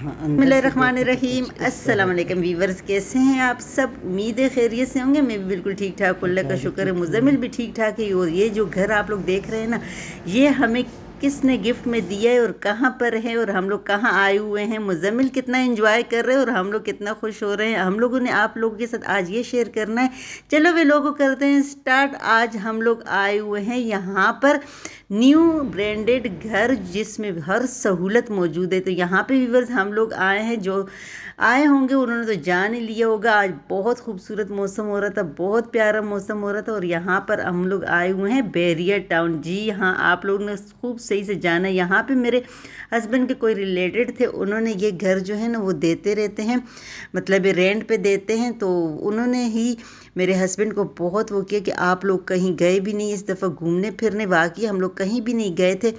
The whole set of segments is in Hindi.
बिस्मिल्लाहिर्रहमानिर्रहीम। अस्सलाम वालेकुम वीवर्स, कैसे हैं आप सब? उम्मीद है खैरियत से होंगे। मैं भी बिल्कुल ठीक ठाक, अल्लाह का शुक्र है। मुज़म्मिल भी ठीक ठाक है। और ये जो घर आप लोग देख रहे हैं ना, ये हमें किसने गिफ्ट में दिया है और कहाँ पर है और हम लोग कहाँ आए हुए हैं। मुज़म्मिल कितना एंजॉय कर रहे हैं और हम लोग कितना खुश हो रहे हैं। हम लोगों ने आप लोगों के साथ आज ये शेयर करना है। चलो वे लोगों करते हैं स्टार्ट। आज हम लोग आए हुए हैं यहाँ पर न्यू ब्रांडेड घर, जिसमें हर सहूलत मौजूद है। तो यहाँ पे व्यूअर्स हम लोग आए हैं, जो आए होंगे उन्होंने तो जान ही लिया होगा। आज बहुत खूबसूरत मौसम हो रहा था, बहुत प्यारा मौसम हो रहा था। और यहाँ पर हम लोग आए हुए हैं बैरियर टाउन। जी हाँ, आप लोगों ने खूब सही से जाना। यहाँ पे मेरे हस्बैंड के कोई रिलेटेड थे, उन्होंने ये घर जो है ना वो देते रहते हैं, मतलब ये रेंट पे देते हैं। तो उन्होंने ही मेरे हस्बैंड को बहुत वो किया कि आप लोग कहीं गए भी नहीं इस दफ़ा घूमने फिरने। वाकई हम लोग कहीं भी नहीं गए थे,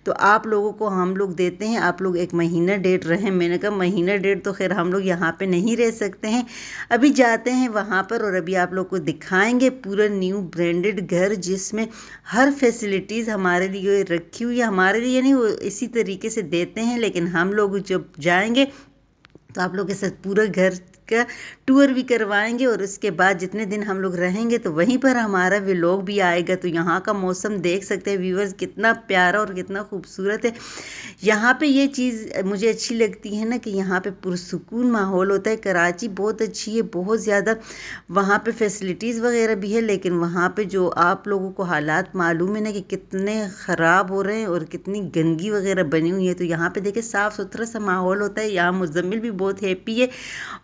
तो आप लोगों को हम लोग देते हैं, आप लोग एक महीना डेढ़ रहें। मैंने कहा महीना डेढ़ तो खैर हम लोग यहाँ पे नहीं रह सकते हैं, अभी जाते हैं वहाँ पर और अभी आप लोग को दिखाएंगे पूरा न्यू ब्रांडेड घर, जिसमें हर फैसिलिटीज़ हमारे लिए रखी हुई है। हमारे लिए नहीं, वो इसी तरीके से देते हैं, लेकिन हम लोग जब जाएंगे तो आप लोग के साथ पूरा घर का टूर भी करवाएंगे। और उसके बाद जितने दिन हम लोग रहेंगे तो वहीं पर हमारा व्लॉग भी आएगा। तो यहाँ का मौसम देख सकते हैं व्यूअर्स, कितना प्यारा और कितना खूबसूरत है। यहाँ पे ये चीज़ मुझे अच्छी लगती है ना कि यहाँ पे पुरसुकून माहौल होता है। कराची बहुत अच्छी है, बहुत ज़्यादा वहाँ पे फैसिलिटीज़ वगैरह भी है, लेकिन वहाँ पे जो आप लोगों को हालात मालूम है ना कि कितने ख़राब हो रहे हैं और कितनी गंदगी वगैरह बनी हुई है। तो यहाँ पे देखिए साफ़ सुथरा सा माहौल होता है। यहाँ मुज़म्मिल भी बहुत हैप्पी है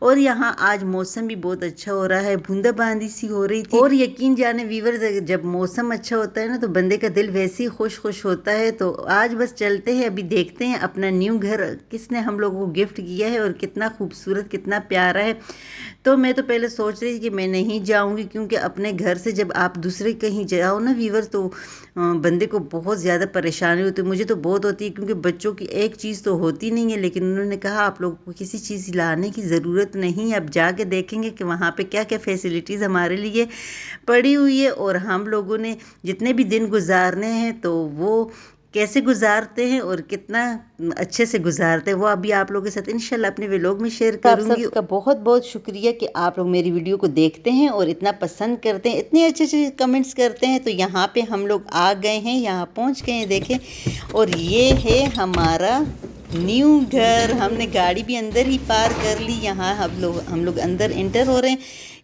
और यहाँ आज मौसम भी बहुत अच्छा हो रहा है, बूंदाबांदी सी हो रही थी। और यकीन जाने वीवर्स, जब मौसम अच्छा होता है ना तो बंदे का दिल वैसे ही खुश खुश होता है। तो आज बस चलते हैं, अभी देखते हैं अपना न्यू घर किसने हम लोगों को गिफ्ट किया है और कितना खूबसूरत कितना प्यारा है। तो मैं तो पहले सोच रही थी कि मैं नहीं जाऊंगी, क्योंकि अपने घर से जब आप दूसरे कहीं जाओ ना वीवर्स, तो बंदे को बहुत ज़्यादा परेशानी होती है। मुझे तो बहुत होती है, क्योंकि बच्चों की एक चीज़ तो होती नहीं है, लेकिन उन्होंने कहा आप लोगों को किसी चीज़ लाने की ज़रूरत नहीं है। अब जाके देखेंगे कि वहाँ पे क्या क्या फैसिलिटीज़ हमारे लिए पड़ी हुई है और हम लोगों ने जितने भी दिन गुजारने हैं तो वो कैसे गुजारते हैं और कितना अच्छे से गुजारते हैं, वो अभी आप लोगों के साथ इंशाल्लाह अपने व्लॉग में शेयर करूंगी। आप सबका बहुत बहुत शुक्रिया कि आप लोग मेरी वीडियो को देखते हैं और इतना पसंद करते हैं, इतने अच्छे अच्छे कमेंट्स करते हैं। तो यहाँ पे हम लोग आ गए हैं, यहाँ पहुँच गए हैं, देखें। और ये है हमारा न्यू घर। हमने गाड़ी भी अंदर ही पार कर ली। यहाँ हम लोग अंदर एंटर हो रहे हैं।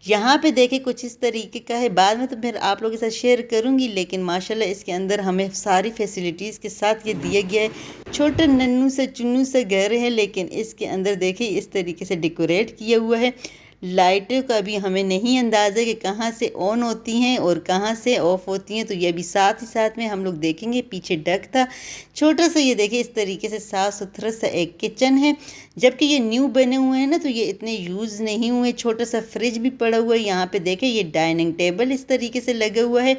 यहाँ पे देखें कुछ इस तरीके का है, बाद में तो फिर आप लोगों के साथ शेयर करूँगी। लेकिन माशाल्लाह इसके अंदर हमें सारी फैसिलिटीज़ के साथ ये दिया गया है। छोटा नन्नू सा चुन्नू सा घर है, लेकिन इसके अंदर देखिए इस तरीके से डेकोरेट किया हुआ है। लाइटों का भी हमें नहीं अंदाज़ा कि कहाँ से ऑन होती हैं और कहाँ से ऑफ होती हैं, तो ये भी साथ ही साथ में हम लोग देखेंगे। पीछे डक था छोटा सा, ये देखिए इस तरीके से साफ़ सुथरा सा एक किचन है। जबकि ये न्यू बने हुए हैं ना, तो ये इतने यूज़ नहीं हुए। छोटा सा फ्रिज भी पड़ा हुआ है। यहाँ पे देखें ये डाइनिंग टेबल इस तरीके से लगा हुआ है।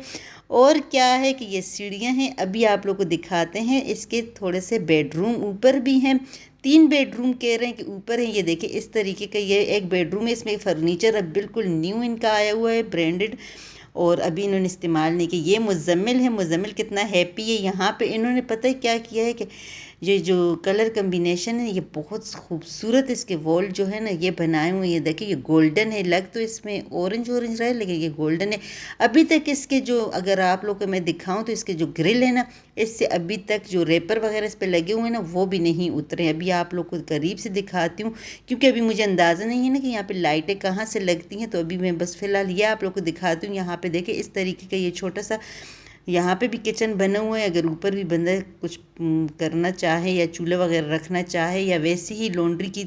और क्या है कि ये सीढ़ियाँ हैं, अभी आप लोग को दिखाते हैं। इसके थोड़े से बेडरूम ऊपर भी हैं, 3 बेडरूम कह रहे हैं कि ऊपर है। ये देखिए इस तरीके का ये एक बेडरूम है, इसमें फर्नीचर अब बिल्कुल न्यू इनका आया हुआ है, ब्रांडेड, और अभी इन्होंने इस्तेमाल नहीं किया। ये मुज़म्मिल है, मुज़म्मिल कितना हैप्पी है। यहाँ पे इन्होंने पता है क्या किया है कि ये जो कलर कम्बिनेशन है ये बहुत खूबसूरत, इसके वॉल जो है ना ये बनाए हुए, ये देखिए ये गोल्डन है। लग तो इसमें ऑरेंज ऑरेंज रहा है, लेकिन ये गोल्डन है। अभी तक इसके जो, अगर आप लोग को मैं दिखाऊं तो इसके जो ग्रिल है ना, इससे अभी तक जो रेपर वगैरह इस पर लगे हुए हैं ना वो भी नहीं उतरे। अभी आप लोग को करीब से दिखाती हूँ, क्योंकि अभी मुझे अंदाज़ा नहीं है ना कि यहाँ पे लाइटें कहाँ से लगती हैं। तो अभी मैं बस फ़िलहाल ये आप लोग को दिखाती हूँ। यहाँ पे देखिए इस तरीके का ये छोटा सा यहाँ पे भी किचन बना हुआ है। अगर ऊपर भी बंदा कुछ करना चाहे या चूल्हा वगैरह रखना चाहे, या वैसे ही लॉन्ड्री की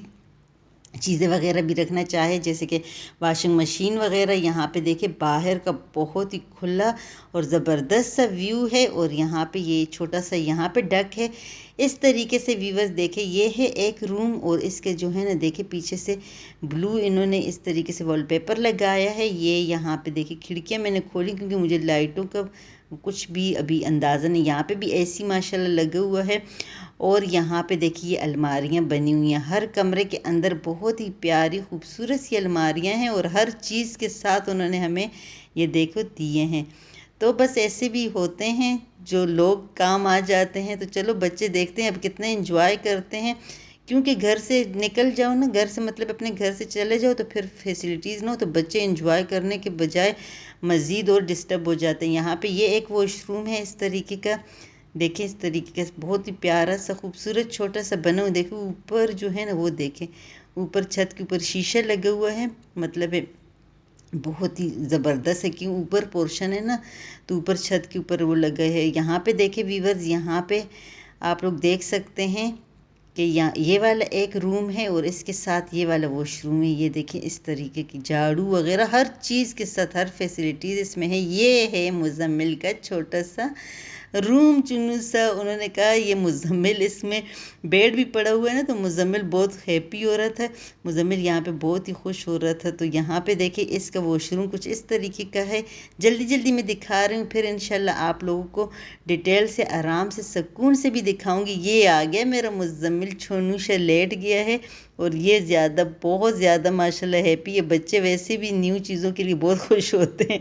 चीज़ें वगैरह भी रखना चाहे, जैसे कि वॉशिंग मशीन वगैरह। यहाँ पे देखिए बाहर का बहुत ही खुला और ज़बरदस्त सा व्यू है। और यहाँ पे ये छोटा सा यहाँ पे डक है। इस तरीके से व्यूवर्स देखे ये है एक रूम, और इसके जो है ना देखिए पीछे से ब्लू इन्होंने इस तरीके से वॉलपेपर लगाया है। ये यहाँ पे देखिए खिड़कियाँ मैंने खोली, क्योंकि मुझे लाइटों का कुछ भी अभी अंदाज़ा नहीं। यहाँ पे भी एसी माशाल्लाह लगा हुआ है। और यहाँ पे देखिए अलमारियाँ बनी हुई हैं, हर कमरे के अंदर बहुत ही प्यारी खूबसूरत सी अलमारियाँ हैं, और हर चीज़ के साथ उन्होंने हमें ये देखो दिए हैं। तो बस ऐसे भी होते हैं जो लोग काम आ जाते हैं। तो चलो बच्चे देखते हैं अब कितने एंजॉय करते हैं, क्योंकि घर से निकल जाओ ना, घर से मतलब अपने घर से चले जाओ तो फिर फैसिलिटीज़ ना हो तो बच्चे इंजॉय करने के बजाय मज़ीद और डिस्टर्ब हो जाते हैं। यहाँ पे ये एक वॉशरूम है इस तरीके का, देखें इस तरीके का बहुत ही प्यारा सा खूबसूरत छोटा सा बना हुआ। देखो ऊपर जो है ना वो देखें, ऊपर छत के ऊपर शीशा लगा हुआ है, मतलब है बहुत ही ज़बरदस्त है। क्यों ऊपर पोर्शन है ना, तो ऊपर छत के ऊपर वो लगा है। यहाँ पे देखे व्यूवर्स, यहाँ पे आप लोग देख सकते हैं कि यहाँ ये वाला एक रूम है और इसके साथ ये वाला वॉशरूम है। ये देखिए इस तरीके की झाड़ू वगैरह हर चीज़ के साथ हर फैसिलिटीज़ इसमें है। ये है मुज़म्मिल का छोटा सा रूम चुन्नू सा। उन्होंने कहा ये मुज़म्मिल, इसमें बेड भी पड़ा हुआ है ना, तो मुज़म्मिल बहुत हैप्पी हो रहा था। मुज़म्मिल यहाँ पे बहुत ही खुश हो रहा था। तो यहाँ पे देखिए इसका वॉशरूम कुछ इस तरीके का है। जल्दी जल्दी मैं दिखा रही हूँ, फिर इंशाल्लाह आप लोगों को डिटेल से आराम से सुकून से भी दिखाऊंगी। ये आ गया मेरा मुज़म्मिल, छोनू सा लेट गया है और ये ज़्यादा बहुत ज़्यादा माशाल्लाह हैप्पी है। बच्चे वैसे भी न्यू चीज़ों के लिए बहुत खुश होते हैं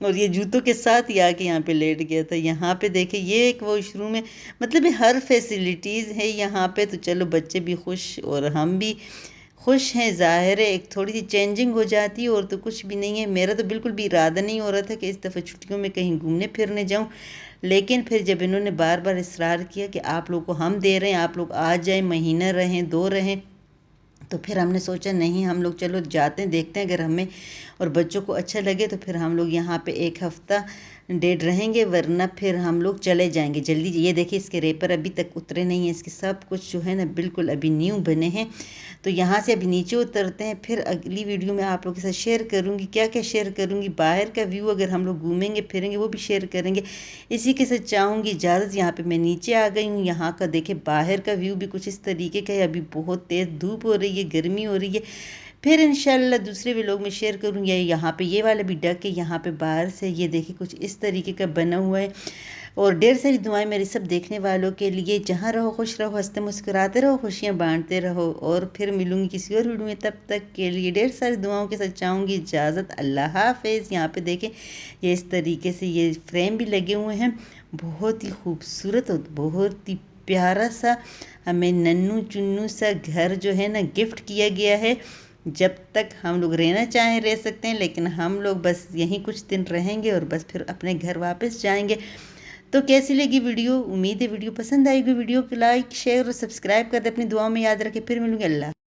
और ये जूतों के साथ ही आके यहाँ पे लेट गया था। यहाँ पे देखे ये एक वॉशरूम है, मतलब ये हर फैसिलिटीज़ है यहाँ पे। तो चलो बच्चे भी खुश और हम भी खुश हैं। ज़ाहिर है एक थोड़ी सी चेंजिंग हो जाती है और तो कुछ भी नहीं है। मेरा तो बिल्कुल भी इरादा नहीं हो रहा था कि इस दफ़ा छुट्टियों में कहीं घूमने फिरने जाऊँ, लेकिन फिर जब इन्होंने बार बार इसरार किया कि आप लोग को हम दे रहे हैं, आप लोग आ जाएं, महीना रहें 2 रहें, तो फिर हमने सोचा नहीं हम लोग चलो जाते हैं, देखते हैं अगर हमें और बच्चों को अच्छा लगे तो फिर हम लोग यहाँ पे 1 हफ़्ता डेढ़ रहेंगे, वरना फिर हम लोग चले जाएंगे जल्दी। ये देखिए इसके रेपर अभी तक उतरे नहीं हैं, इसके सब कुछ जो है ना बिल्कुल अभी न्यू बने हैं। तो यहाँ से अभी नीचे उतरते हैं, फिर अगली वीडियो में आप लोगों के साथ शेयर करूँगी क्या क्या शेयर करूँगी। बाहर का व्यू अगर हम लोग घूमेंगे फिरेंगे वो भी शेयर करेंगे। इसी के साथ चाहूँगी इजाज़त। यहाँ पे मैं नीचे आ गई हूँ। यहाँ का देखें बाहर का व्यू भी कुछ इस तरीके का है। अभी बहुत तेज़ धूप हो रही है, गर्मी हो रही है। फिर इंशाल्लाह दूसरे व्लॉग में शेयर करूँगी। यहाँ पे ये वाला भी डक है, यहाँ पे बाहर से ये देखिए कुछ इस तरीके का बना हुआ है। और ढेर सारी दुआएं मेरी सब देखने वालों के लिए। जहाँ रहो खुश रहो, हंसते मुस्कुराते रहो, खुशियाँ बांटते रहो। और फिर मिलूंगी किसी और वीडियो में, तब तक के लिए ढेर सारी दुआओं के साथ चाहूँगी इजाज़त। अल्लाह हाफिज़। यहाँ पे देखें ये इस तरीके से ये फ्रेम भी लगे हुए हैं, बहुत ही खूबसूरत और बहुत ही प्यारा सा हमें नन्नू चुन्नू सा घर जो है ना गिफ्ट किया गया है। जब तक हम लोग रहना चाहें रह सकते हैं, लेकिन हम लोग बस यहीं कुछ दिन रहेंगे और बस फिर अपने घर वापस जाएंगे। तो कैसी लगी वीडियो? उम्मीद है वीडियो पसंद आएगी। वीडियो को लाइक शेयर और सब्सक्राइब कर दे, अपनी दुआओं में याद रखें। फिर मिलूंगी। अल्लाह।